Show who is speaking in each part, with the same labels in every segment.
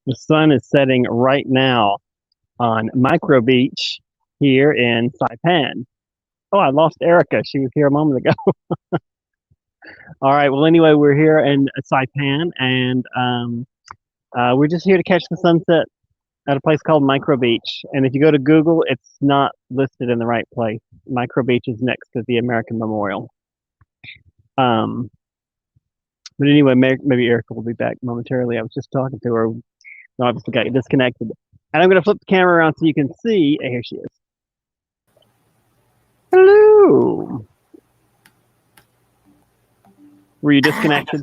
Speaker 1: The sun is setting right now on Micro Beach here in Saipan. Oh, I lost Erica. She was here a moment ago. All right. Well, anyway, we're here in Saipan, and we're just here to catch the sunset at a place called Micro Beach. And if you go to Google, it's not listed in the right place. Micro Beach is next to the American Memorial. Um, but anyway, maybe Erica will be back momentarily. I was just talking to her. So obviously got disconnected. And I'm going to flip the camera around so you can see. Here she is. Hello. Were you disconnected?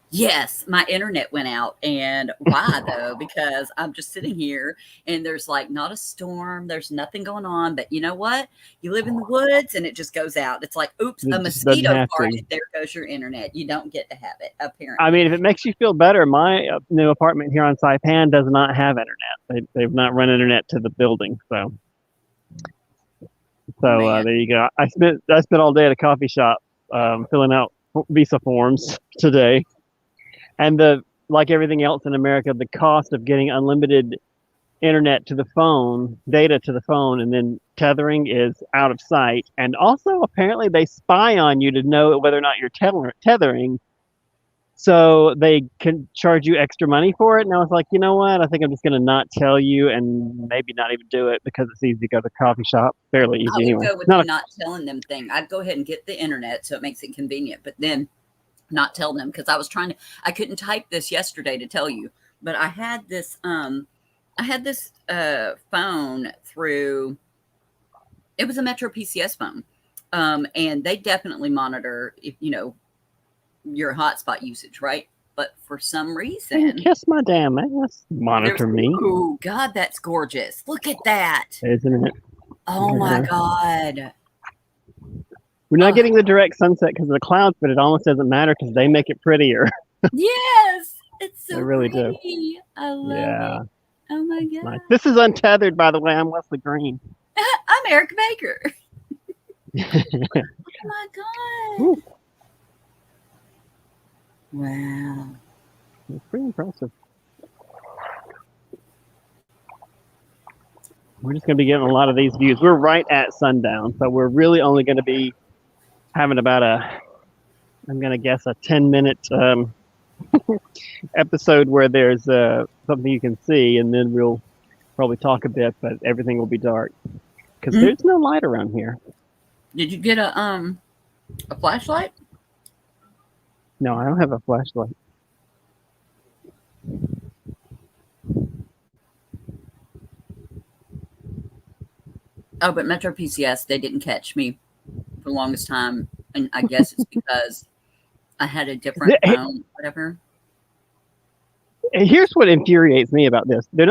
Speaker 2: Yes, my internet went out. And why though? Because I'm just sitting here and there's like not a storm, there's nothing going on. But you know what? You live in the woods and it just goes out. It's like, oops,
Speaker 1: It
Speaker 2: a
Speaker 1: just doesn't
Speaker 2: mosquito
Speaker 1: have to.
Speaker 2: farted. There goes your internet. You don't get to have it, apparently.
Speaker 1: I mean, if it makes you feel better, my new apartment here on Saipan does not have internet. They've not run internet to the building. So
Speaker 2: Man.
Speaker 1: there you go. I spent all day at a coffee shop filling out visa forms today. And like everything else in America, the cost of getting unlimited internet to the phone, data to the phone, and then tethering is out of sight. And also, apparently, they spy on you to know whether or not you're tethering. So they can charge you extra money for it. And I was like, you know what? I think I'm just going to not tell you and maybe not even do it because it's easy to go to the coffee shop. Fairly easy
Speaker 2: I would
Speaker 1: anyway.
Speaker 2: go with the not telling them thing. I'd go ahead and get the internet so it makes it convenient, but then not tell them because I couldn't type this yesterday to tell you, but I had this phone through, it was a Metro PCS phone. And they definitely monitor if, your hotspot usage, right? But for some reason,
Speaker 1: kiss my damn ass. Monitor me.
Speaker 2: Oh God, that's gorgeous. Look at that.
Speaker 1: Isn't it?
Speaker 2: Oh my God.
Speaker 1: We're not getting the direct sunset because of the clouds, but it almost doesn't matter because they make it prettier.
Speaker 2: Yes, it's so
Speaker 1: They really do.
Speaker 2: pretty. I love it. Oh my God.
Speaker 1: Nice. This is Untethered, by the way. I'm Wesley Green.
Speaker 2: I'm Eric Baker. Oh my God. Ooh. Wow.
Speaker 1: It's pretty impressive. We're just going to be getting a lot of these views. We're right at sundown, so we're really only going to be having about I'm going to guess a 10-minute episode where there's something you can see, and then we'll probably talk a bit, but everything will be dark because there's no light around here.
Speaker 2: Did you get a flashlight?
Speaker 1: No, I don't have a flashlight.
Speaker 2: Oh, but Metro PCS, they didn't catch me for the longest time. And I guess it's because I had a different phone, whatever.
Speaker 1: Here's what infuriates me about this. We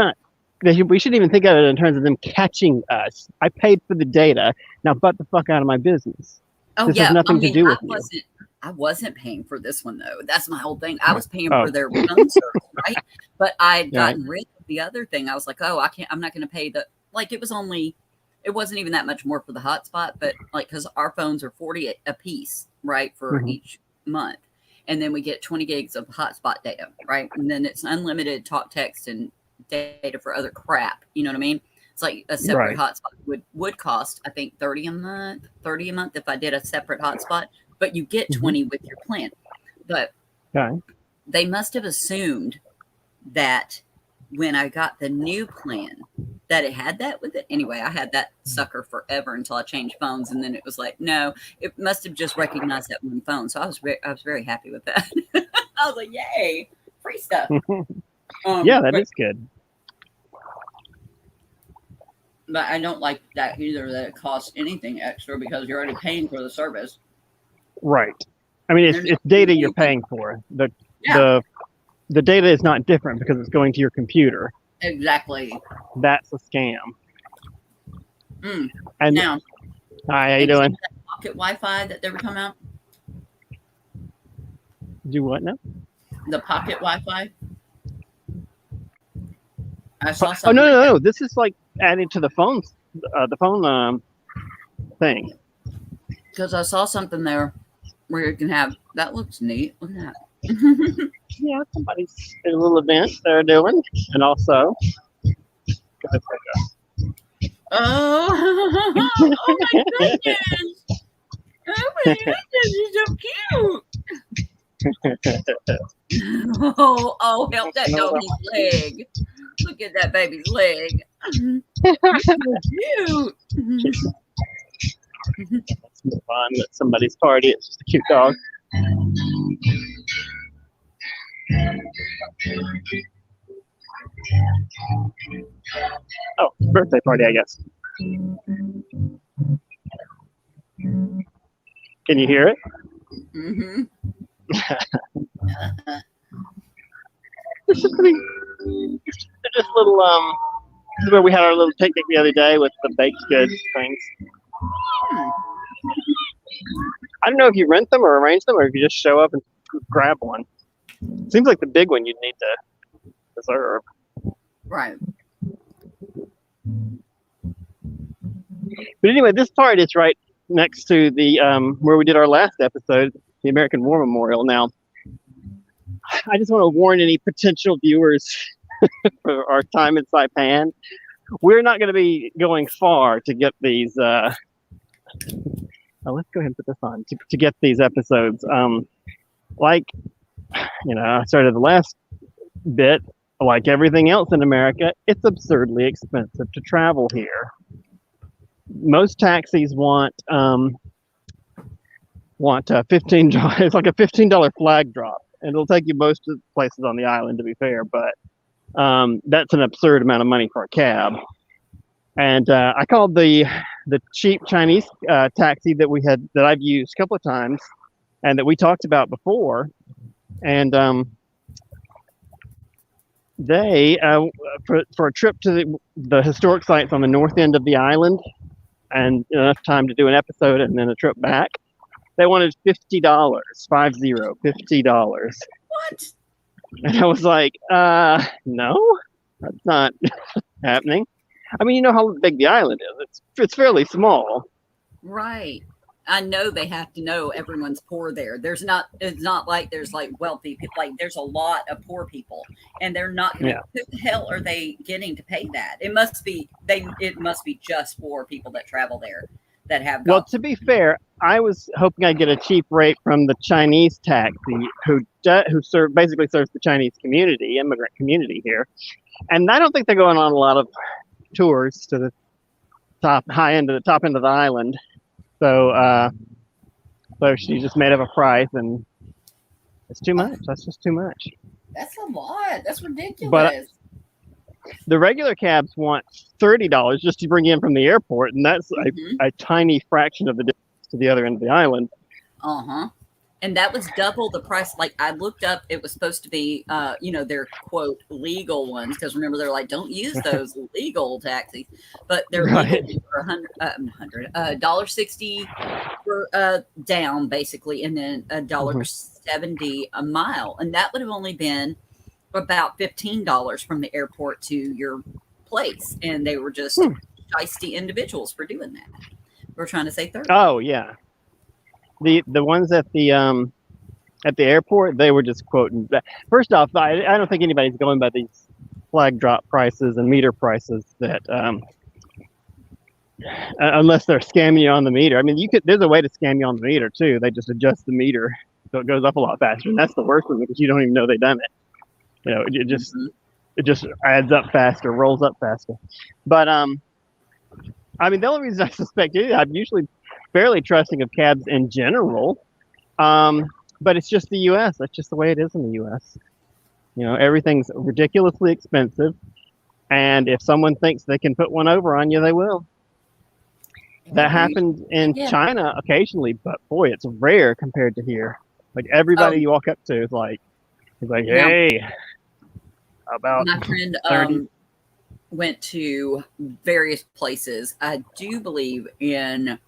Speaker 1: shouldn't even think of it in terms of them catching us. I paid for the data. Now butt the fuck out of my business.
Speaker 2: Oh,
Speaker 1: this
Speaker 2: yeah.
Speaker 1: has nothing to do with you.
Speaker 2: I wasn't paying for this one, though. That's my whole thing. I was paying for their phone service, right? But I had gotten rid of the other thing. I was like, oh, I'm not going to pay it wasn't even that much more for the hotspot, but because our phones are $40 a piece, right, for each month. And then we get 20 gigs of hotspot data, right? And then it's unlimited talk, text, and data for other crap. You know what I mean? It's like a separate hotspot would cost, I think, $30 a month if I did a separate hotspot, but you get 20 with your plan. But they must have assumed that when I got the new plan that it had that with it. Anyway, I had that sucker forever until I changed phones, and then it was like, no, it must have just recognized that one phone. So I was very happy with that. I was like, yay, free stuff.
Speaker 1: That is good.
Speaker 2: But I don't like that either, that it costs anything extra because you're already paying for the service.
Speaker 1: Right. I mean, it's data you're paying for. The data is not different because it's going to your computer.
Speaker 2: Exactly.
Speaker 1: That's a scam. And
Speaker 2: now,
Speaker 1: hi, how you doing?
Speaker 2: That pocket Wi-Fi that they were coming out.
Speaker 1: Do what now?
Speaker 2: The pocket Wi-Fi. I saw something.
Speaker 1: Oh no! This is like added to the phone thing.
Speaker 2: Because I saw something there where you can have. That looks neat. Look at that.
Speaker 1: Yeah, somebody's a little event they're doing, and also.
Speaker 2: Oh, oh my goodness! Oh my goodness, you're so cute. Oh, help that doggy's leg. Look at that baby's leg. So cute.
Speaker 1: Let's move on. It's somebody's party. It's just a cute dog. Oh, birthday party, I guess. Can you hear it?
Speaker 2: Mm-hmm.
Speaker 1: They're just little This is where we had our little picnic the other day with the baked goods things. I don't know if you rent them or arrange them, or if you just show up and grab one. Seems like the big one you'd need to reserve.
Speaker 2: Right.
Speaker 1: But anyway, this part is right next to the where we did our last episode, the American War Memorial. Now, I just want to warn any potential viewers for our time in Saipan. We're not going to be going far to get these. Let's go ahead and put this on to get these episodes. Like, I started the last bit. Like everything else in America, it's absurdly expensive to travel here. Most taxis want $15. It's like a $15 flag drop, and it'll take you most of the places on the island. To be fair, but that's an absurd amount of money for a cab. And I called the cheap Chinese taxi that I've used a couple of times, and that we talked about before, and they for a trip to the historic sites on the north end of the island, and enough time to do an episode and then a trip back, they wanted $50. $50.
Speaker 2: What?
Speaker 1: And I was like, no, that's not happening. I mean, you know how big the island is. It's fairly small.
Speaker 2: Right. I know they have to know everyone's poor there. It's not like there's like wealthy people. Like there's a lot of poor people, and they're not going to. Who the hell are they getting to pay that? It must be just for people that travel there that have.
Speaker 1: Well, to be fair, I was hoping I'd get a cheap rate from the Chinese taxi who basically serves the Chinese community, immigrant community here, and I don't think they're going on a lot of tours to the top end of the island. So she just made up a price, and it's too much. That's just too much.
Speaker 2: That's a lot. That's ridiculous.
Speaker 1: But the regular cabs want $30 just to bring you in from the airport, and that's a tiny fraction of the distance to the other end of the island.
Speaker 2: And that was double the price. Like I looked up, it was supposed to be, their quote legal ones, because remember they're like, don't use those legal taxis, but they're legal for $160 for down basically, and then $1.70 a mile, and that would have only been about $15 from the airport to your place, and they were just shiesty individuals for doing that. We're trying to say 30.
Speaker 1: Oh yeah. The ones at the airport, they were just quoting. First off, I don't think anybody's going by these flag drop prices and meter prices that unless they're scamming you on the meter. I mean, there's a way to scam you on the meter too. They just adjust the meter so it goes up a lot faster, and that's the worst one because you don't even know they've done it. It just adds up faster, rolls up faster. But I mean, the only reason I suspect it, I'm usually fairly trusting of cabs in general, but it's just the U.S. That's just the way it is in the U.S. Everything's ridiculously expensive, and if someone thinks they can put one over on you, they will. That happens in China occasionally, but boy, it's rare compared to here. Like everybody you walk up to is like, hey, about
Speaker 2: my friend
Speaker 1: 30.
Speaker 2: Went to various places. I do believe in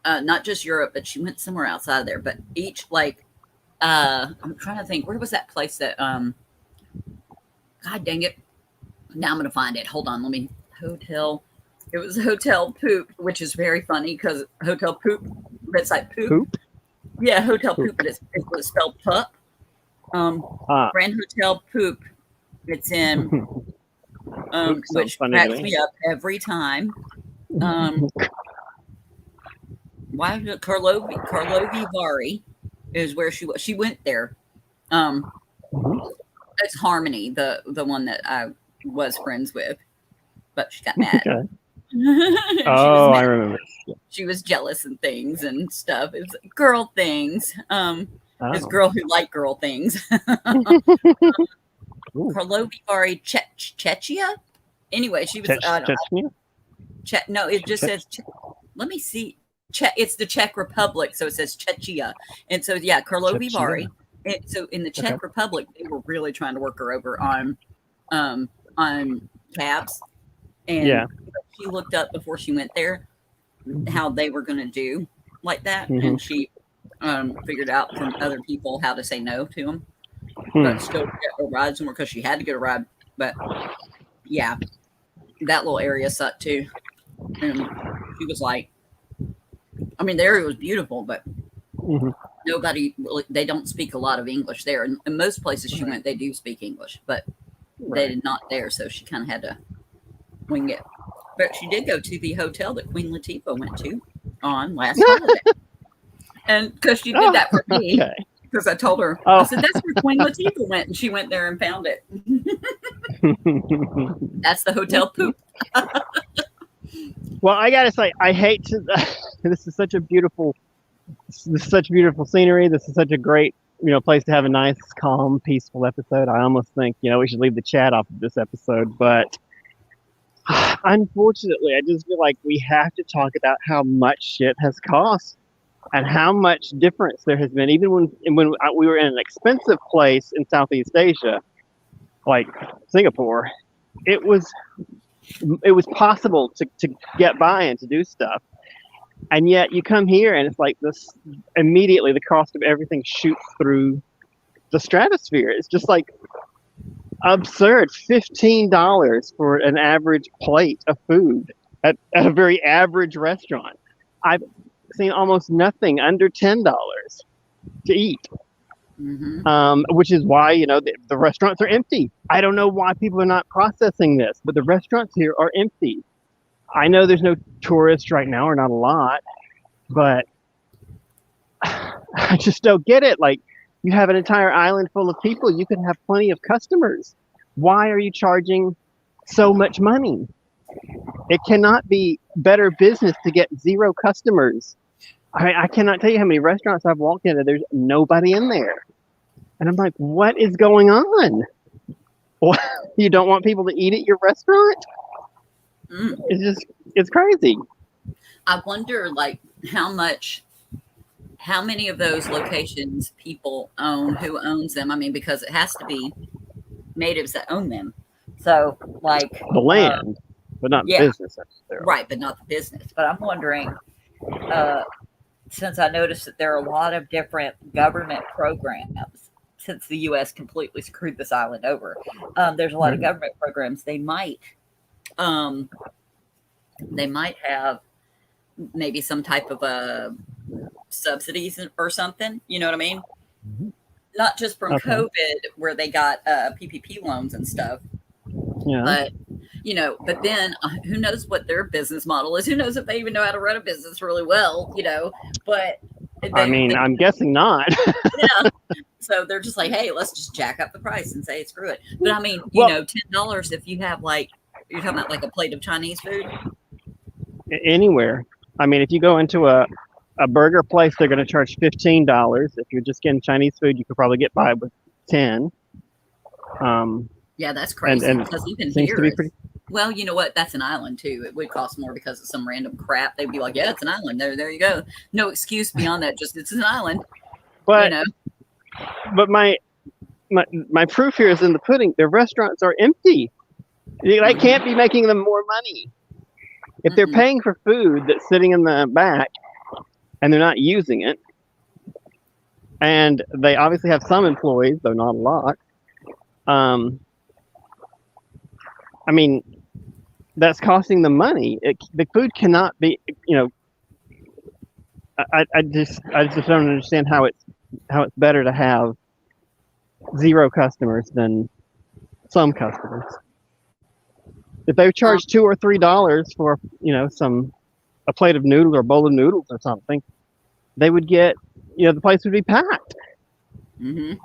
Speaker 2: not just Europe, but she went somewhere outside of there. But each I'm trying to think, where was that place that God dang it. Now I'm gonna find it. Hold on, hotel. It was Hotel Poop, which is very funny because Hotel Poop, it's like poop. Yeah, Hotel Poop, but it was spelled pup.
Speaker 1: Ah.
Speaker 2: Grand Hotel Poop. It's in, which cracks me up every time. Why is it Karlovy Vary is where she was. She went there. It's Harmony, the one that I was friends with, but she got mad.
Speaker 1: Okay. Oh, I remember.
Speaker 2: She was jealous and things and stuff. It's girl things. It's girl who like girl things. Karlovy Vary Czechia. Anyway, she was. No, it just says. Let me see. It's the Czech Republic, so it says Czechia, and so yeah, Karlovy Vary. So in the Czech Republic, they were really trying to work her over on tabs, and she looked up before she went there how they were going to do like that, and she figured out from other people how to say no to them, but still get a ride somewhere because she had to get a ride. But yeah, that little area sucked too, and she was like, I mean, the area was beautiful, but nobody really, they don't speak a lot of English there. And in most places she went, they do speak English, but they did not there. So she kind of had to wing it. But she did go to the hotel that Queen Latifah went to on last holiday. And because she did that for me, because I told her, I said, that's where Queen Latifah went. And she went there and found it. That's the hotel poop.
Speaker 1: Well, I gotta say, I hate to. This is such beautiful scenery. This is such a great, place to have a nice, calm, peaceful episode. I almost think, we should leave the chat off of this episode, but unfortunately, I just feel like we have to talk about how much shit has cost and how much difference there has been. Even when we were in an expensive place in Southeast Asia, like Singapore, it was possible to get by and to do stuff. And yet you come here and it's like this, immediately the cost of everything shoots through the stratosphere. It's just like absurd. $15 for an average plate of food at a very average restaurant. I've seen almost nothing under $10 to eat. Which is why, the restaurants are empty. I don't know why people are not processing this, but the restaurants here are empty. I know there's no tourists right now, or not a lot, but I just don't get it. Like, you have an entire island full of people. You can have plenty of customers. Why are you charging so much money? It cannot be better business to get zero customers. I cannot tell you how many restaurants I've walked into. There's nobody in there. And I'm like, what is going on? What? You don't want people to eat at your restaurant? It's crazy.
Speaker 2: I wonder, like, how many of those locations people own, who owns them? I mean, because it has to be natives that own them. So, like,
Speaker 1: the land, but not the business necessarily.
Speaker 2: Right, but not the business. But I'm wondering, since I noticed that there are a lot of different government programs, since the U.S. completely screwed this island over, there's a lot of government programs. They might have maybe some type of subsidies or something. You know what I mean? Not just from COVID, where they got PPP loans and stuff. Yeah. But but then who knows what their business model is? Who knows if they even know how to run a business really well? But
Speaker 1: I'm guessing not.
Speaker 2: Yeah. So they're just like, hey, let's just jack up the price and say screw it. But I mean, $10 if you have, like, you're talking about like a plate of Chinese food?
Speaker 1: Anywhere. I mean, if you go into a burger place, they're going to charge $15. If you're just getting Chinese food, you could probably get by with 10.
Speaker 2: Yeah, that's crazy. Because even here, well, you know what? That's an island too. It would cost more because of some random crap. They'd be like, yeah, it's an island. There you go. No excuse beyond that. Just it's an island.
Speaker 1: But but my proof here is in the pudding. Their restaurants are empty. They can't be making them more money. If they're paying for food that's sitting in the back and they're not using it, and they obviously have some employees, though not a lot. I mean, that's costing them money. The food cannot be, I just don't understand how it's better to have zero customers than some customers. If they
Speaker 2: Um,
Speaker 1: charge $2 or $3 for a plate of noodles or a bowl of noodles or something, they would get the place would be packed.
Speaker 2: hmm
Speaker 1: In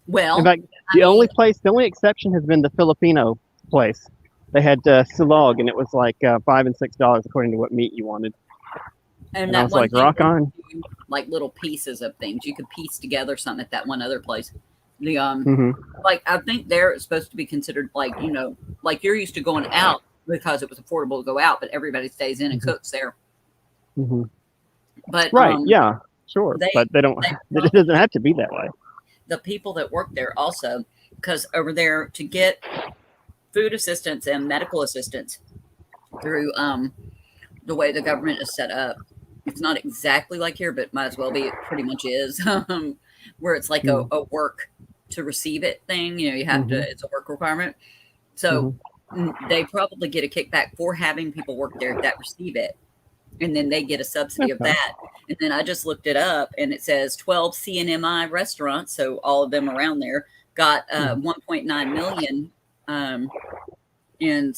Speaker 2: Well,
Speaker 1: fact,
Speaker 2: I mean,
Speaker 1: the only exception has been the Filipino place. They had silog, and it was like $5 and $6 according to what meat you wanted.
Speaker 2: and
Speaker 1: And I
Speaker 2: that
Speaker 1: was
Speaker 2: one
Speaker 1: like,
Speaker 2: thing
Speaker 1: rock
Speaker 2: where you
Speaker 1: on.
Speaker 2: do like little pieces of things, you could piece together something at that one other place. The
Speaker 1: Hmm.
Speaker 2: like I think they're supposed to be considered like like you're used to going out because it was affordable to go out, but everybody stays in and
Speaker 1: Hmm.
Speaker 2: cooks there.
Speaker 1: Hmm.
Speaker 2: But
Speaker 1: Right? Yeah, sure,
Speaker 2: they
Speaker 1: but they don't.
Speaker 2: they
Speaker 1: It doesn't
Speaker 2: probably
Speaker 1: have to be that way.
Speaker 2: the people that work there also because over there to get food assistance and medical assistance through the way the government is set up. It's not exactly like here, but might as well be. It pretty much is, where it's like a work to receive it thing. You have to.
Speaker 1: Mm-hmm.
Speaker 2: It's a work requirement. So
Speaker 1: Hmm.
Speaker 2: they probably get a kickback for having people work there that receive it, and then they get a subsidy of
Speaker 1: Okay.
Speaker 2: that. And then I just looked it up, and it says 12 CNMI restaurants, so all of them around there got
Speaker 1: Hmm.
Speaker 2: 1.9 million in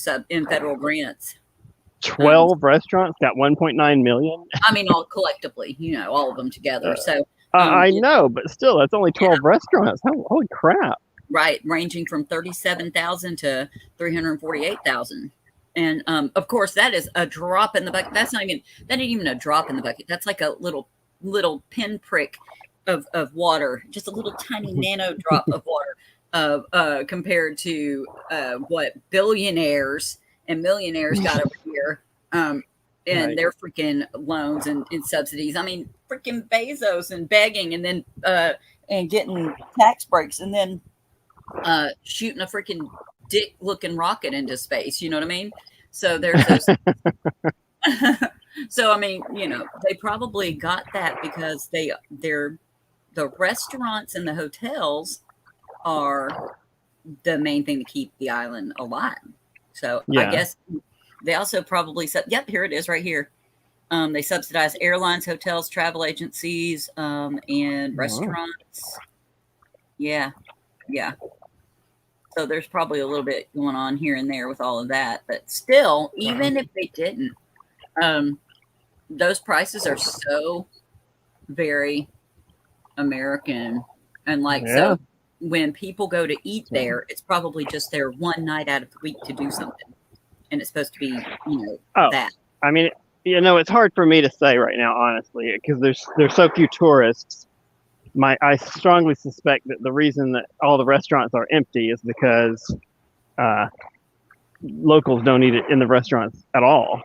Speaker 2: federal grants. Um,
Speaker 1: 12 restaurants got 1.9 million.
Speaker 2: I mean, all collectively, all of them together. So,
Speaker 1: I
Speaker 2: yeah,
Speaker 1: know, but still, that's only 12 restaurants. Holy crap!
Speaker 2: right, ranging from 37,000 to 348,000. And of course, that is a drop in the bucket. That ain't even a drop in the bucket. That's like a little pinprick of water, just a little tiny nano drop of water compared to what billionaires and millionaires got over here. And
Speaker 1: Right.
Speaker 2: their freaking loans and subsidies. I mean, freaking Bezos and begging and then and getting tax breaks and then shooting a freaking dick looking rocket into space. You know what I mean? So there's those. So I mean, they probably got that because they're the restaurants and the hotels are the main thing to keep the island alive. So I
Speaker 1: Yeah.
Speaker 2: guess they also probably said, yep, here it is right here. They subsidize airlines, hotels, travel agencies, and
Speaker 1: Oh.
Speaker 2: restaurants. Yeah, yeah. So there's probably a little bit going on here and there with all of that, but still,
Speaker 1: Wow.
Speaker 2: even if they didn't, um, those prices are so very American, and like
Speaker 1: Yeah.
Speaker 2: so, when people go to eat
Speaker 1: So,
Speaker 2: there, it's probably just their one night out of the week to do something, and it's supposed to be,
Speaker 1: oh,
Speaker 2: that.
Speaker 1: I mean, it's hard for me to say right now, honestly, because there's so few tourists. I strongly suspect that the reason that all the restaurants are empty is because uh, locals don't eat it in the restaurants at all.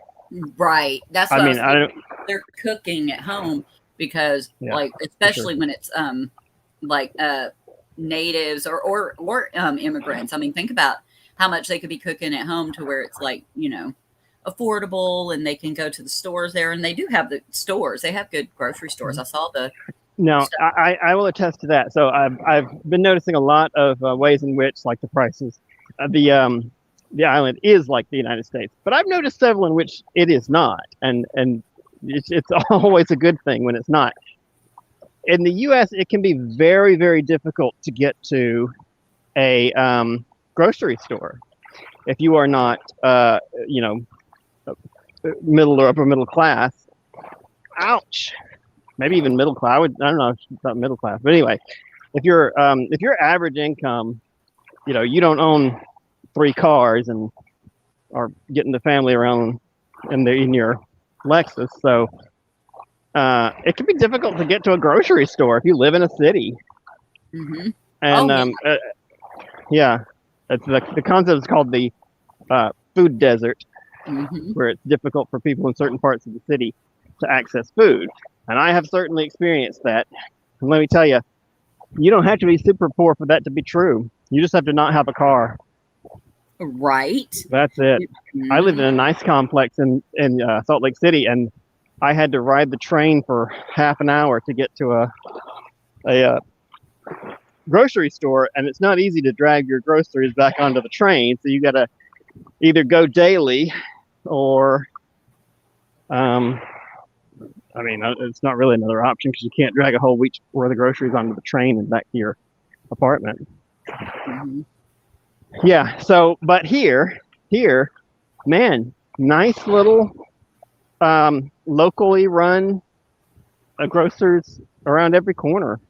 Speaker 2: Right. That's
Speaker 1: I
Speaker 2: what I
Speaker 1: mean,
Speaker 2: was
Speaker 1: I
Speaker 2: thinking.
Speaker 1: don't.
Speaker 2: They're cooking at home because,
Speaker 1: Yeah,
Speaker 2: like,
Speaker 1: for sure.
Speaker 2: especially when it's like natives or immigrants. I mean, think about how much they could be cooking at home to where it's like affordable, and they can go to the stores there, and they do have the stores. They have good grocery stores. I saw the
Speaker 1: No,
Speaker 2: stuff.
Speaker 1: I will attest to that. So I've been noticing a lot of ways in which, like, the prices, the island is like the United States, but I've noticed several in which it is not, and it's always a good thing when it's not. In the U.S., it can be very, very difficult to get to a grocery store if you are not, you know, middle or upper middle class. Ouch. Maybe even middle class. I don't know about middle class, but anyway, if your average income, you don't own 3 cars and are getting the family around in your Lexus, so it can be difficult to get to a grocery store if you live in a city.
Speaker 2: Hmm.
Speaker 1: And
Speaker 2: Oh yeah.
Speaker 1: yeah, it's the concept is called the food desert,
Speaker 2: Hmm.
Speaker 1: where it's difficult for people in certain parts of the city to access food. And I have certainly experienced that. And let me tell you, you don't have to be super poor for that to be true. You just have to not have a car.
Speaker 2: Right.
Speaker 1: That's it. I live
Speaker 2: Hmm.
Speaker 1: in a nice complex in Salt Lake City, and I had to ride the train for half an hour to get to a grocery store, and it's not easy to drag your groceries back onto the train. So you got to either go daily, or I mean, it's not really another option because you can't drag a whole week's worth of groceries onto the train and back to your apartment.
Speaker 2: Mm-hmm.
Speaker 1: Yeah. So, but here, man, nice little locally run grocers around every corner,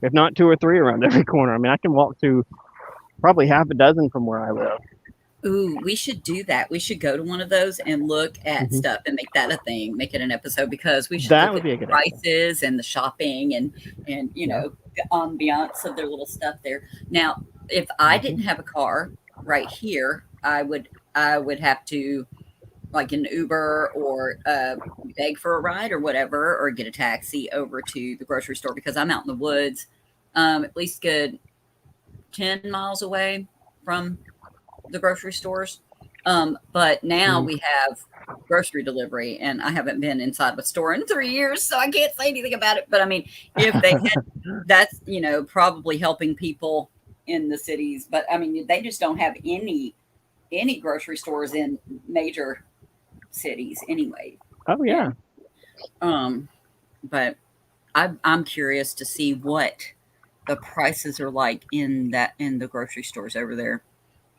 Speaker 1: if not 2 or 3 around every corner. I mean, I can walk to probably half a dozen from where I live.
Speaker 2: Ooh, we should do that. We should go to one of those and look at
Speaker 1: Hmm.
Speaker 2: stuff and make that a thing, make it an episode, because we should
Speaker 1: That
Speaker 2: look
Speaker 1: would
Speaker 2: at
Speaker 1: be a
Speaker 2: the
Speaker 1: good episode.
Speaker 2: prices and the shopping and
Speaker 1: Yeah.
Speaker 2: the ambiance of their little stuff there. Now, if I
Speaker 1: Hmm.
Speaker 2: didn't have a car right here, I would have to like an Uber or beg for a ride or whatever, or get a taxi over to the grocery store because I'm out in the woods, at least good 10 miles away from the grocery stores. But now
Speaker 1: Hmm.
Speaker 2: we have grocery delivery, and I haven't been inside of a store in 3 years, so I can't say anything about it. But I mean, if they had, that's probably helping people in the cities. But I mean, they just don't have any grocery stores in major cities anyway.
Speaker 1: Oh yeah.
Speaker 2: And um, but I'm curious to see what the prices are like in the grocery stores over there.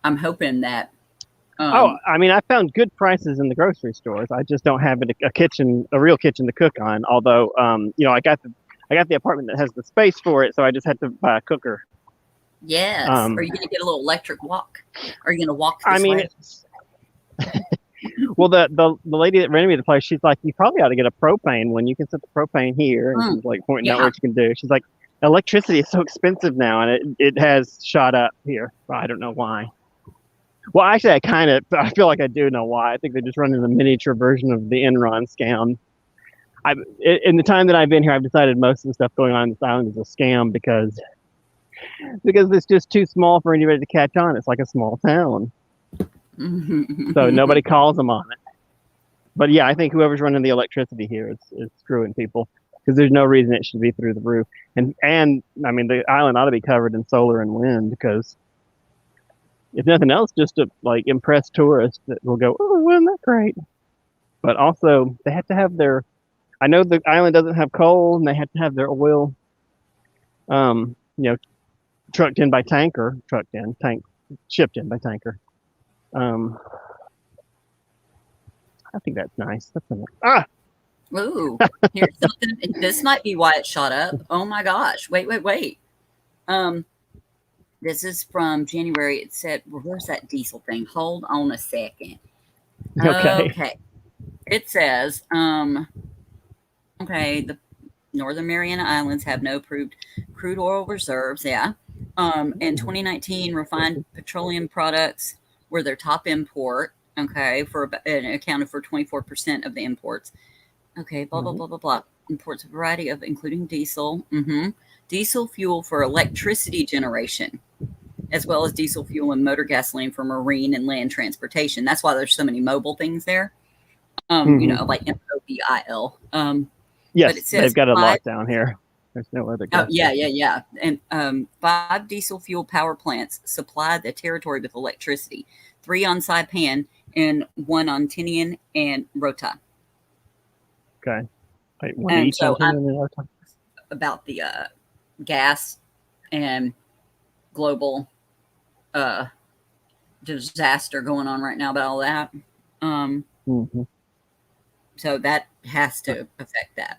Speaker 2: I'm hoping that
Speaker 1: Oh,
Speaker 2: um
Speaker 1: I mean, I found good prices in the grocery stores. I just don't have a kitchen, a real kitchen to cook on. Although, I got the apartment that has the space for it, so I just had to buy a cooker.
Speaker 2: yes. Are
Speaker 1: Um,
Speaker 2: you going to get a little electric walk? Are you going to walk
Speaker 1: I
Speaker 2: this
Speaker 1: mean,
Speaker 2: way?
Speaker 1: it's well, the lady that rented me the place, she's like, you probably ought to get a propane one. You can set the propane here, and
Speaker 2: Mm,
Speaker 1: she's like pointing out
Speaker 2: yeah.
Speaker 1: what you can do. She's like, electricity is so expensive now, and it has shot up here. I don't know why. Well, actually, I feel like I do know why. I think they're just running the miniature version of the Enron scam. In the time that I've been here, I've decided most of the stuff going on in this island is a scam because it's just too small for anybody to catch on. It's like a small town, so nobody calls them on it. But yeah, I think whoever's running the electricity here is screwing people because there's no reason it should be through the roof. And I mean, the island ought to be covered in solar and wind because if nothing else, just to like impress tourists that will go, oh, wasn't that great? But also, they have to have their. I know the island doesn't have coal, and they have to have their oil, um, you know, shipped in by tanker. Um, I think that's nice.
Speaker 2: Ooh, here's something. This might be why it shot up. Oh my gosh. Wait. Um, this is from January. It said, well, where's that diesel thing? Hold on a second.
Speaker 1: Okay.
Speaker 2: Okay. It says, okay, the Northern Mariana Islands have no approved crude oil reserves. Yeah. In 2019, refined petroleum products were their top import. Okay, and accounted for 24% of the imports. Okay, blah blah
Speaker 1: Mhm.
Speaker 2: blah blah blah. Imports a variety of, including diesel, diesel fuel for electricity generation, as well as diesel fuel and motor gasoline for marine and land transportation. That's why there's so many mobile things there.
Speaker 1: Mhm.
Speaker 2: Like MOBIL. But
Speaker 1: Yes,
Speaker 2: it
Speaker 1: they've
Speaker 2: says
Speaker 1: got a
Speaker 2: five.
Speaker 1: lockdown here. There's no other
Speaker 2: Oh,
Speaker 1: gas
Speaker 2: yeah,
Speaker 1: station.
Speaker 2: yeah, yeah. And 5 diesel fuel power plants supply the territory with electricity, 3 on Saipan and 1 on Tinian and Rota.
Speaker 1: Okay. Wait, one
Speaker 2: And
Speaker 1: each on
Speaker 2: so I'm
Speaker 1: 10 minutes our time.
Speaker 2: about the gas and global uh, disaster going on right now about all that. Um,
Speaker 1: Mm-hmm.
Speaker 2: so that has to affect that.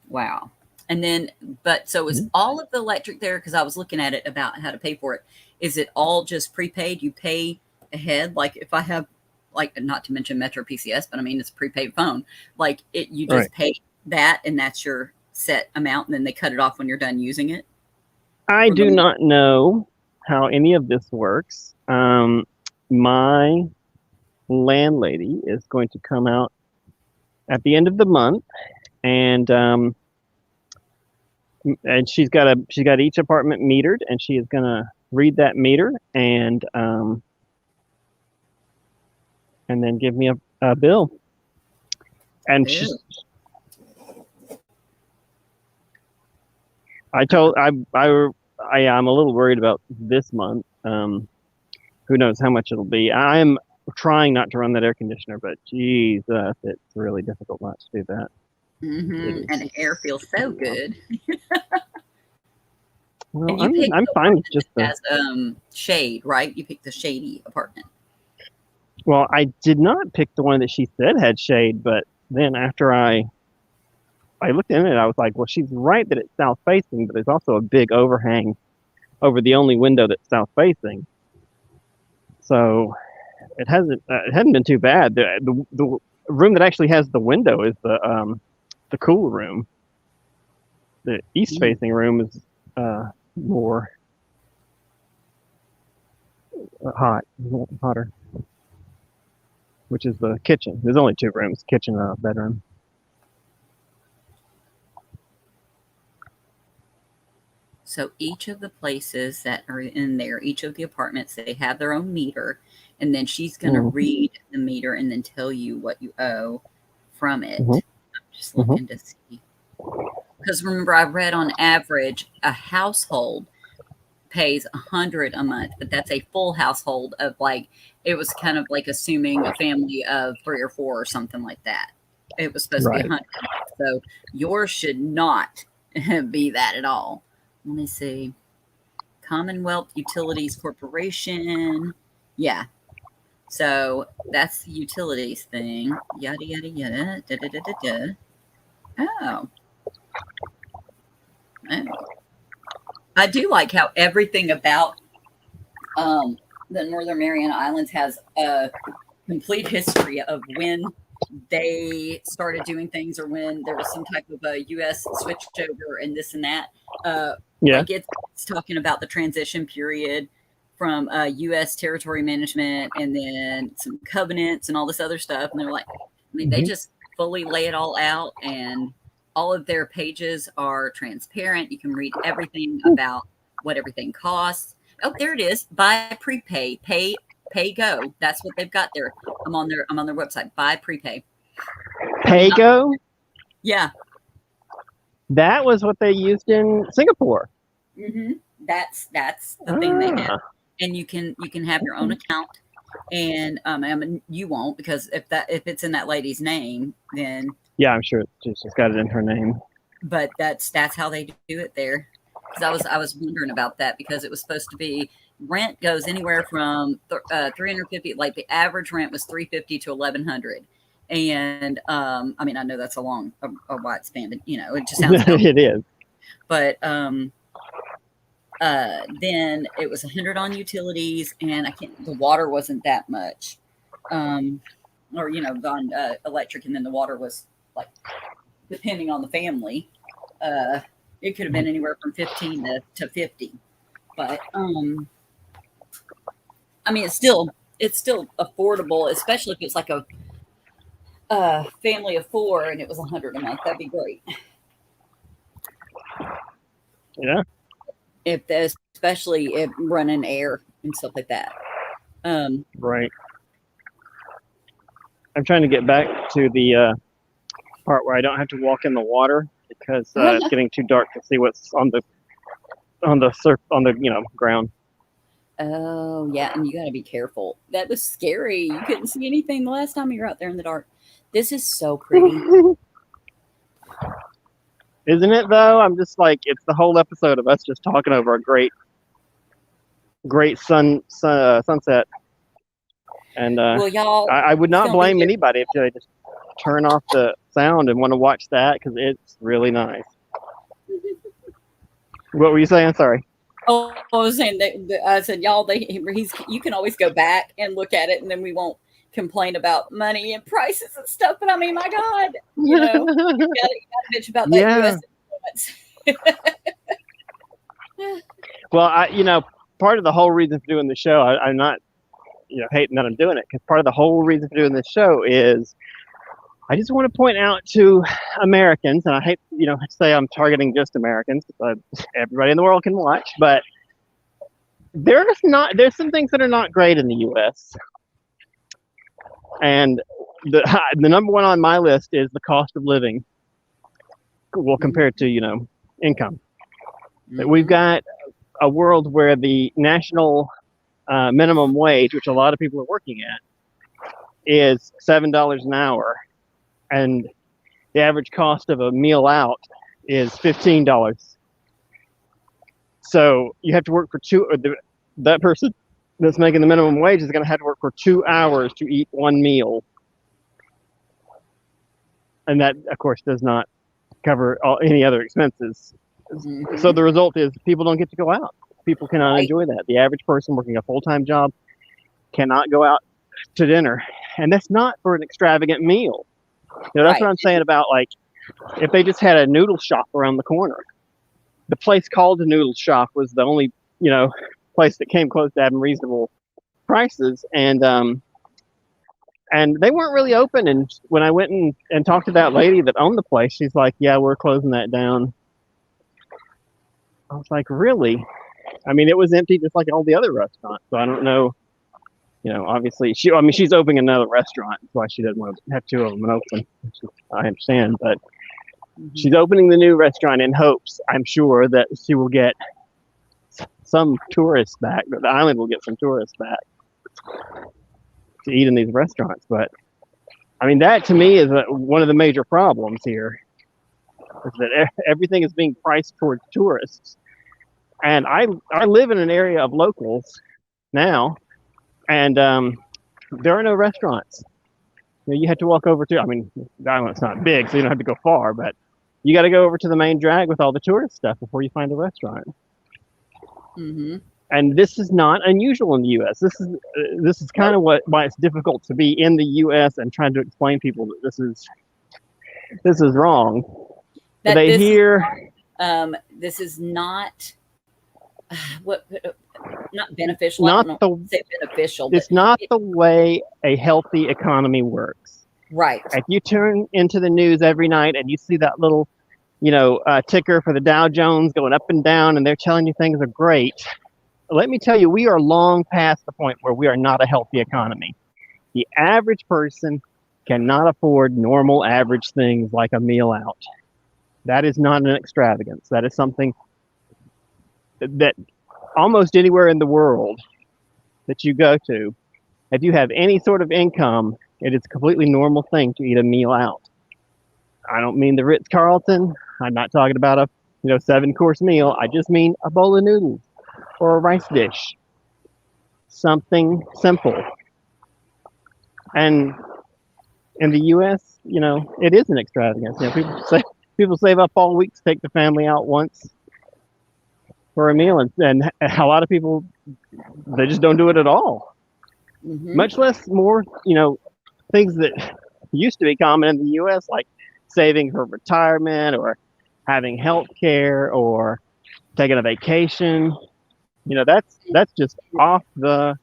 Speaker 2: Wow. And then, but so is all of the electric there? Because I was looking at it about how to pay for it. Is it all just prepaid? You pay ahead? Like if I have, like, not to mention Metro PCS, but I mean, it's a prepaid phone. Like you
Speaker 1: Right.
Speaker 2: just pay that and that's your set amount and then they cut it off when you're done using it
Speaker 1: I
Speaker 2: for the
Speaker 1: do
Speaker 2: month.
Speaker 1: not know how any of this works. My landlady is going to come out at the end of the month, and she's got each apartment metered, and she is gonna read that meter and then give me a bill. And
Speaker 2: Ew.
Speaker 1: I told I am a little worried about this month. Who knows how much it'll be? I'm trying not to run that air conditioner, but geez, it's really difficult not to do that. It
Speaker 2: And
Speaker 1: is
Speaker 2: the air feels so
Speaker 1: so loud.
Speaker 2: good.
Speaker 1: Well,
Speaker 2: And you picked
Speaker 1: I'm
Speaker 2: the
Speaker 1: fine
Speaker 2: one
Speaker 1: with just
Speaker 2: that has shade, right? You picked the shady apartment.
Speaker 1: Well, I did not pick the one that she said had shade, but then after I looked in it, I was like, well, she's right that it's south facing, but there's also a big overhang over the only window that's south facing. So it hadn't been too bad. The room that actually has the window is the cool room. The east facing room is more hotter, which is the kitchen. There's only two rooms, kitchen and a bedroom.
Speaker 2: So each of the places that are in there, each of the apartments, they have their own meter, and then she's going to read the meter and then tell you what you owe from it. I'm just looking to see. Because remember, I read on average a household pays $100 a month, but that's a full household of like, it was kind of like assuming a family of 3 or 4 or something like that. It was supposed to be $100. So yours should not be that at all. Let me see. Commonwealth Utilities Corporation. Yeah. So that's the utilities thing. Yada, yada, yada. Da, da, da, da, da. Oh. I do like how everything about the Northern Mariana Islands has a complete history of when they started doing things or when there was some type of a U.S. switchover and this and that. Like it's talking about the transition period from U.S. territory management and then some covenants and all this other stuff. And they're like, I mean, they just fully lay it all out, and all of their pages are transparent. You can read everything about what everything costs. Oh, there it is. Buy prepay, pay go. That's what they've got there. I'm on their website. Buy prepay.
Speaker 1: Pay go?
Speaker 2: Yeah.
Speaker 1: That was what they used in Singapore.
Speaker 2: Mm-hmm. That's the thing they have. And you can have your own account. And I mean, you won't, because if it's in that lady's name, then
Speaker 1: yeah, I'm sure she's got it in her name.
Speaker 2: But that's how they do it there. Because I was wondering about that, because it was supposed to be rent goes anywhere from 350. Like the average rent was 350 to 1100. And I mean, I know that's a wide span, but you know, it just sounds about
Speaker 1: it is.
Speaker 2: But then it was 100 on utilities, and the water wasn't that much, or you know, on electric, and then the water was like, depending on the family, it could have been anywhere from 15 to 50. But I mean, it's still affordable, especially if it's like a family of 4 and it was 100 a month. That'd be great.
Speaker 1: Yeah.
Speaker 2: Especially if running air and stuff like that.
Speaker 1: Right. I'm trying to get back to the part where I don't have to walk in the water, because it's getting too dark to see what's on the ground.
Speaker 2: Oh yeah, and you got to be careful. That was scary. You couldn't see anything the last time you were out there in the dark. This is so pretty.
Speaker 1: Isn't it though? I'm just like, it's the whole episode of us just talking over a great sunset. And
Speaker 2: well, y'all,
Speaker 1: I would not blame anybody if they just turn off the sound and want to watch that, because it's really nice. What were you saying? Sorry.
Speaker 2: Oh, I was saying that I said, y'all, you can always go back and look at it, and then we won't complain about money and prices and stuff. But I mean, my God, you know, you gotta bitch about that U.S. influence.
Speaker 1: Well, part of the whole reason for doing the show, I'm not, hating that I'm doing it, because part of the whole reason for doing this show is I just want to point out to Americans, and I hate, to say I'm targeting just Americans, but everybody in the world can watch, but there's some things that are not great in the U.S. And the number one on my list is the cost of living. Well, compared to, income. Mm-hmm. We've got a world where the national minimum wage, which a lot of people are working at, is $7 an hour. And the average cost of a meal out is $15. So you have to work for that person that's making the minimum wage is going to have to work for 2 hours to eat one meal. And that, of course, does not cover any other expenses. Mm-hmm. So the result is people don't get to go out. People cannot enjoy that. The average person working a full-time job cannot go out to dinner. And that's not for an extravagant meal. That's what I'm saying about, like, if they just had a noodle shop around the corner. The place called the Noodle Shop was the only, place that came close to having reasonable prices. And they weren't really open. And when I went and talked to that lady that owned the place, she's like, yeah, we're closing that down. I was like, really? I mean, it was empty just like all the other restaurants. So I don't know, obviously she's opening another restaurant. That's why she doesn't want to have two of them open. I understand, but she's opening the new restaurant in hopes, I'm sure, that she will get some tourists back, that the island will get some tourists back to eat in these restaurants. But I mean, that to me is one of the major problems here, is that everything is being priced towards tourists. And I live in an area of locals now, and there are no restaurants. You have to walk over to, I mean, the island's not big, so you don't have to go far, but you got to go over to the main drag with all the tourist stuff before you find a restaurant. Mm-hmm. And this is not unusual in the U.S. This is kind of why it's difficult to be in the U.S. and trying to explain people that this is wrong.
Speaker 2: That
Speaker 1: they hear
Speaker 2: this is not not beneficial. Say beneficial.
Speaker 1: It's not the way a healthy economy works.
Speaker 2: Right.
Speaker 1: If you turn into the news every night and you see that little, ticker for the Dow Jones going up and down, and they're telling you things are great, let me tell you, we are long past the point where we are not a healthy economy. The average person cannot afford normal average things like a meal out. That is not an extravagance. That is something that almost anywhere in the world that you go to, if you have any sort of income, it is a completely normal thing to eat a meal out. I don't mean the Ritz-Carlton. I'm not talking about a 7-course meal. I just mean a bowl of noodles or a rice dish. Something simple. And in the U.S., it is an extravagance. People save up all week to take the family out once for a meal, and a lot of people, they just don't do it at all. Mm-hmm. Much less more, things that used to be common in the U.S., like saving for retirement or having health care or taking a vacation. That's just off the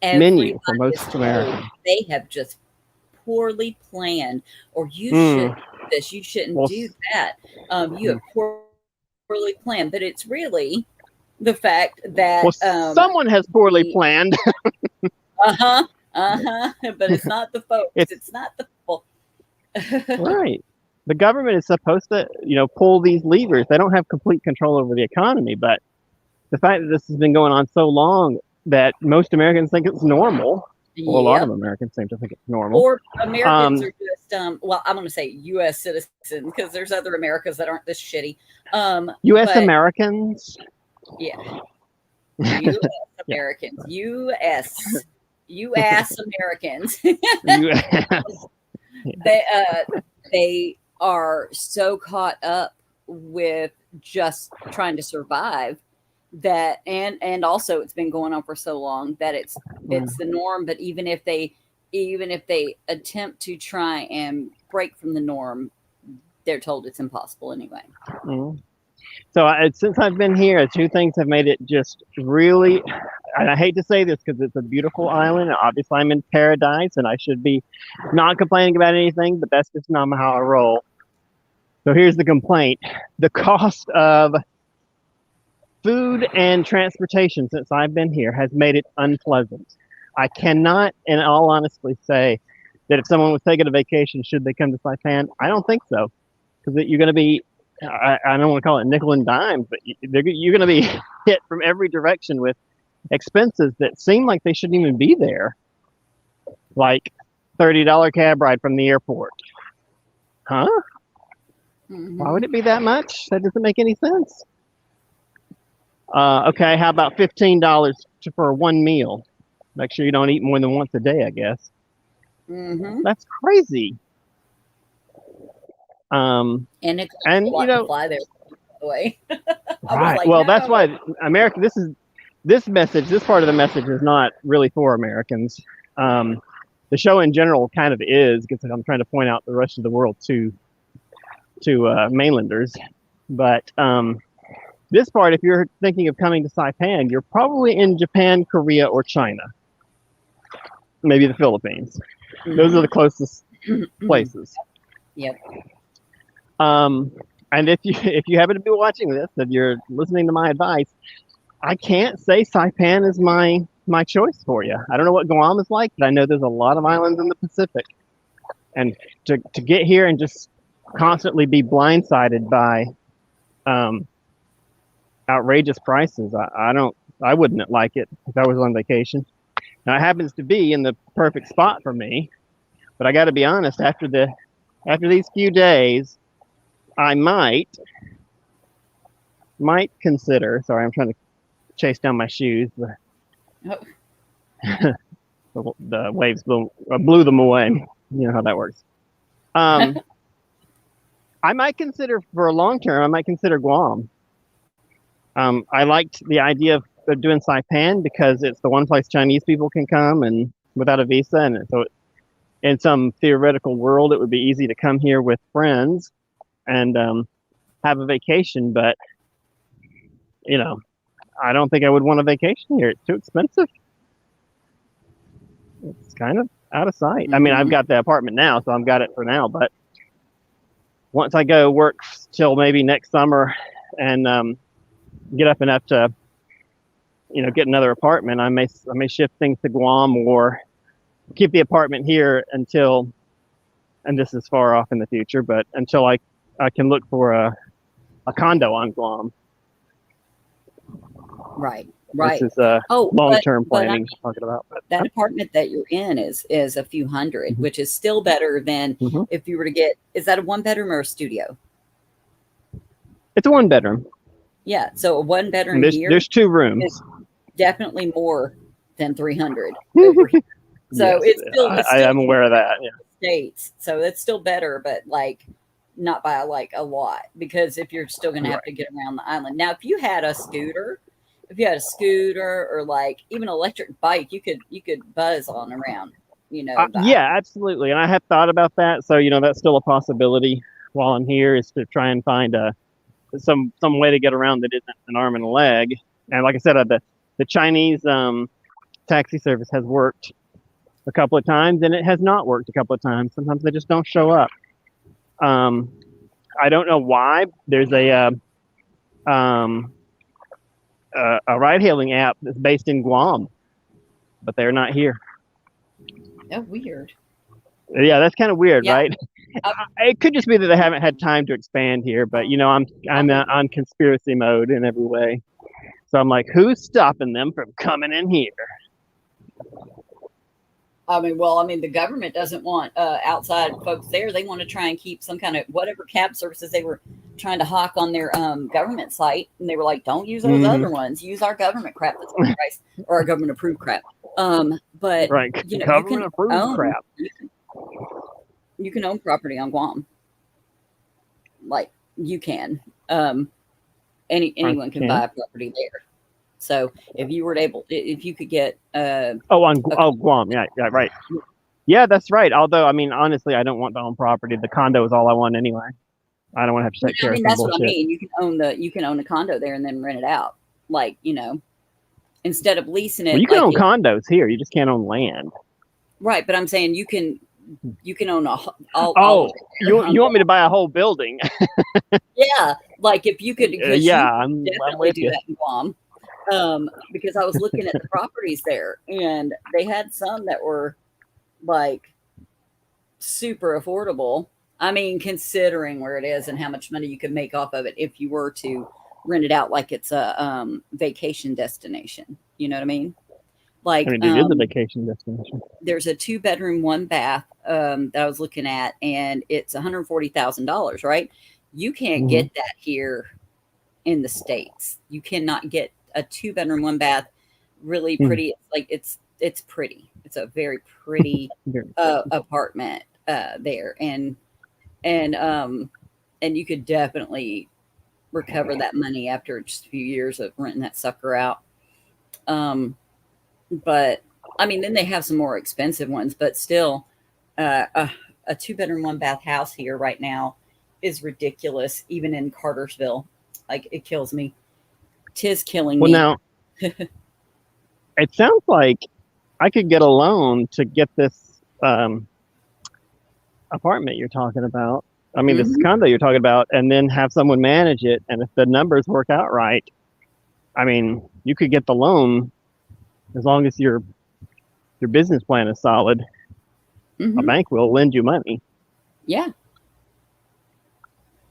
Speaker 1: menu for most Americans.
Speaker 2: They have just poorly planned, or you should do this, you shouldn't do that. You have poorly planned, but it's really the fact that
Speaker 1: someone has poorly planned.
Speaker 2: But it's not the folks. It's not the people.
Speaker 1: Right. The government is supposed to, pull these levers. They don't have complete control over the economy, but the fact that this has been going on so long that most Americans think it's normal. Well, a lot of Americans seem to think it's normal.
Speaker 2: Or Americans are just, I'm going to say U.S. citizens, because there's other Americans that aren't this shitty.
Speaker 1: U.S. Americans?
Speaker 2: Yeah. U.S. Americans. U.S. Americans. They are so caught up with just trying to survive that, and also it's been going on for so long that it's the norm. But even if they attempt to try and break from the norm, they're told it's impossible anyway.
Speaker 1: Mm-hmm. So since I've been here, two things have made it just really, and I hate to say this because it's a beautiful island. Obviously, I'm in paradise, and I should be not complaining about anything, but that's just not how I roll. So here's the complaint. The cost of food and transportation since I've been here has made it unpleasant. I cannot, in all honesty, say that if someone was taking a vacation, should they come to Saipan? I don't think so, because you're going to be, I don't want to call it nickel and dime, but you're going to be hit from every direction with expenses that seem like they shouldn't even be there. Like $30 cab ride from the airport. Huh? Mm-hmm. Why would it be that much? That doesn't make any sense. Okay, how about $15 for one meal? Make sure you don't eat more than once a day, I guess.
Speaker 2: Mm-hmm.
Speaker 1: That's crazy.
Speaker 2: And it costs
Speaker 1: And
Speaker 2: a lot to fly there, by the way. I was
Speaker 1: right.
Speaker 2: like,
Speaker 1: Well, that's
Speaker 2: no.
Speaker 1: why America. This message. This part of the message is not really for Americans. Um, the show in general kind of is because I'm trying to point out the rest of the world to mainlanders. But this part, if you're thinking of coming to Saipan, you're probably in Japan, Korea, or China, maybe the Philippines. Those are the closest places.
Speaker 2: Yep.
Speaker 1: And if you happen to be watching this and you're listening to my advice, I can't say Saipan is my choice for you. I don't know what Guam is like, but I know there's a lot of islands in the Pacific, and to get here and just constantly be blindsided by outrageous prices, I wouldn't like it if I was on vacation. Now it happens to be in the perfect spot for me, but I got to be honest. After these few days, I might consider. Sorry, I'm trying to chase down my shoes. The waves blew them away. You know how that works. I might consider for a long term. I might consider Guam. I liked the idea of doing Saipan because it's the one place Chinese people can come and without a visa, and so in some theoretical world, it would be easy to come here with friends and have a vacation. But you know, I don't think I would want a vacation here. It's too expensive. It's kind of out of sight. I mean, I've got the apartment now, so I've got it for now. But once I go work till maybe next summer and get up enough to, get another apartment, I may shift things to Guam or keep the apartment here until, and this is far off in the future, but until I can look for a condo on Guam.
Speaker 2: Right.
Speaker 1: This is long-term planning I'm talking about. But
Speaker 2: that apartment that you're in is a few hundred, which is still better than if you were to get. Is that a one bedroom or a studio?
Speaker 1: It's a one bedroom.
Speaker 2: Yeah, so a one bedroom here.
Speaker 1: There's two rooms.
Speaker 2: Is definitely more than 300 over here. So
Speaker 1: yes,
Speaker 2: it's
Speaker 1: I am aware of that. Yeah.
Speaker 2: States, so it's still better, but like not by a lot, because if you're still going to have to get around the island. Now, if you had a scooter. If you had a scooter or like even an electric bike, you could buzz on around,
Speaker 1: Yeah, absolutely. And I have thought about that. So, that's still a possibility while I'm here is to try and find some way to get around that isn't an arm and a leg. And like I said, the Chinese taxi service has worked a couple of times and it has not worked a couple of times. Sometimes they just don't show up. I don't know why. There's a ride-hailing app that's based in Guam, but they're not here.
Speaker 2: Oh, weird.
Speaker 1: Yeah, that's kind of weird, right? It could just be that they haven't had time to expand here, but I'm on conspiracy mode in every way. So I'm like, who's stopping them from coming in here?
Speaker 2: The government doesn't want outside folks there. They want to try and keep some kind of whatever cab services they were trying to hawk on their government site, and they were like, "Don't use those other ones. Use our government crap that's price or our government approved crap." But
Speaker 1: right, government approved crap.
Speaker 2: You can own property on Guam, like you can. Anyone can buy a property there. So if you were if you could get
Speaker 1: Guam, yeah, right, yeah, that's right. Although honestly, I don't want to own property. The condo is all I want anyway. I don't want to have to take care of some
Speaker 2: that's
Speaker 1: bullshit.
Speaker 2: What I mean. You can own a condo there and then rent it out, instead of leasing it.
Speaker 1: Well, you can own condos here. You just can't own land.
Speaker 2: Right, but I'm saying you can own
Speaker 1: you want me to buy a whole building?
Speaker 2: Yeah, like if you could.
Speaker 1: I'm
Speaker 2: definitely do that in Guam. Because I was looking at the properties there and they had some that were like super affordable. Considering where it is and how much money you could make off of it if you were to rent it out like it's a vacation destination. You know what I mean? Like
Speaker 1: it is a vacation destination.
Speaker 2: There's a 2-bedroom, 1-bath that I was looking at, and it's $140,000, right? You can't get that here in the States. You cannot get a 2-bedroom, 1-bath, really pretty. Like it's pretty. It's a very pretty apartment there, and you could definitely recover that money after just a few years of renting that sucker out. But I mean, then they have some more expensive ones, but still, a 2-bedroom, 1-bath house here right now is ridiculous, even in Cartersville. Like, it kills me. 'Tis killing me.
Speaker 1: Well, now, it sounds like I could get a loan to get this apartment you're talking about. I mean, this condo you're talking about, and then have someone manage it. And if the numbers work out right, I mean, you could get the loan as long as your business plan is solid. A bank will lend you money.
Speaker 2: Yeah.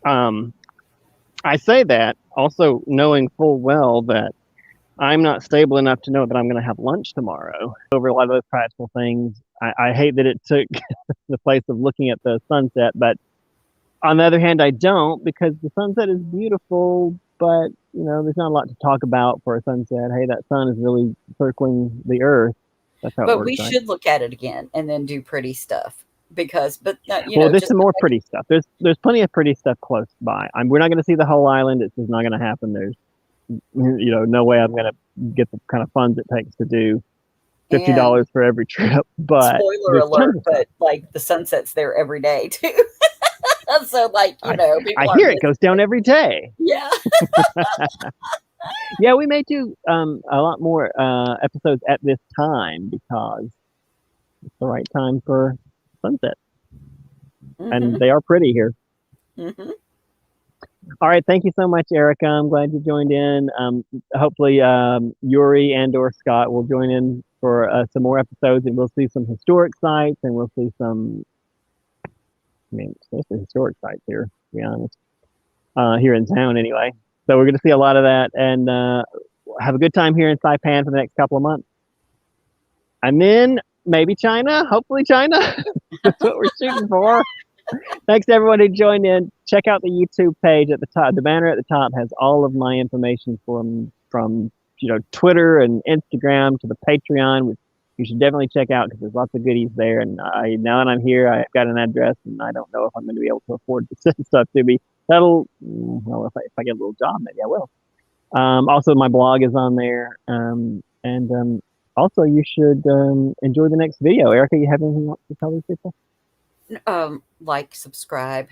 Speaker 1: I say that also knowing full well that I'm not stable enough to know that I'm going to have lunch tomorrow. Over a lot of those practical things, I hate that it took the place of looking at the sunset, but on the other hand, I don't, because the sunset is beautiful, but there's not a lot to talk about for a sunset. Hey, that sun is really circling the earth. That's how it works.
Speaker 2: But we should look at it again and then do pretty stuff because,
Speaker 1: there's some more pretty stuff. There's plenty of pretty stuff close by. We're not going to see the whole island. It's just not going to happen. There's, no way I'm going to get the kind of funds it takes to do $50 for every trip. But
Speaker 2: spoiler alert, but like the sunset's there every day too. So like, I
Speaker 1: hear it goes down every day.
Speaker 2: Yeah.
Speaker 1: Yeah, we may do a lot more episodes at this time because it's the right time for sunset. And they are pretty here. All right, thank you so much, Erica. I'm glad you joined in. Hopefully Yuri and or Scott will join in for some more episodes, and we'll see some historic sites, and we'll see some, it's mostly historic sites here, to be honest, here in town anyway. So we're going to see a lot of that, and have a good time here in Saipan for the next couple of months. And then maybe China, hopefully China. That's what we're shooting for. Thanks to everyone who joined in. Check out the YouTube page at the top. The banner at the top has all of my information from Twitter and Instagram to the Patreon, which you should definitely check out because there's lots of goodies there. And now that I'm here, I've got an address, and I don't know if I'm going to be able to afford to send stuff to me. If I get a little job, maybe I will. Also, my blog is on there. And also, you should enjoy the next video. Erica, you have anything else to tell these people?
Speaker 2: Like, subscribe,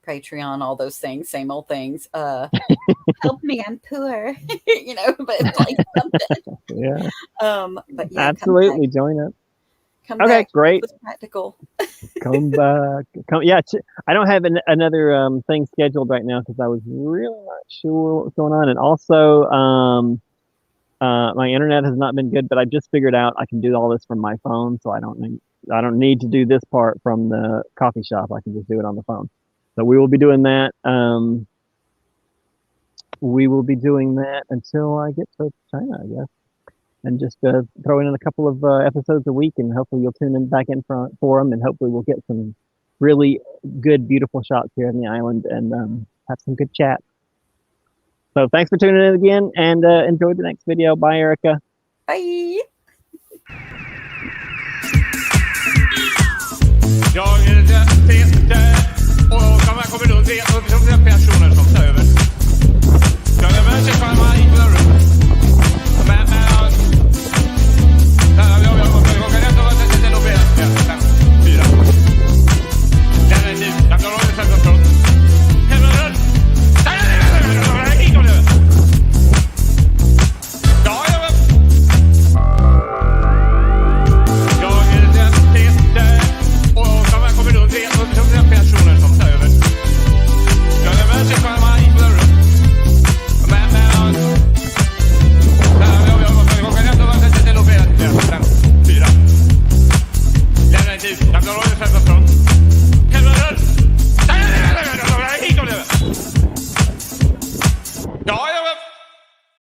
Speaker 2: Patreon, all those things, same old things. Help me, I'm poor, but like something.
Speaker 1: Yeah.
Speaker 2: But yeah,
Speaker 1: absolutely join us.
Speaker 2: Come back.
Speaker 1: Great.
Speaker 2: It was practical.
Speaker 1: Come back. I don't have another thing scheduled right now because I was really not sure what was going on, and also my internet has not been good. But I just figured out I can do all this from my phone, so I don't need to do this part from the coffee shop. I can just do it on the phone. So we will be doing that. We will be doing that until I get to China, I guess. And just throwing in a couple of episodes a week, and hopefully you'll tune in back in for them, and hopefully we'll get some really good, beautiful shots here on the island and have some good chat. So thanks for tuning in again, and enjoy the next video. Bye, Erica.
Speaker 2: Bye.
Speaker 3: Jag är där, och de här kommer då, det är personer som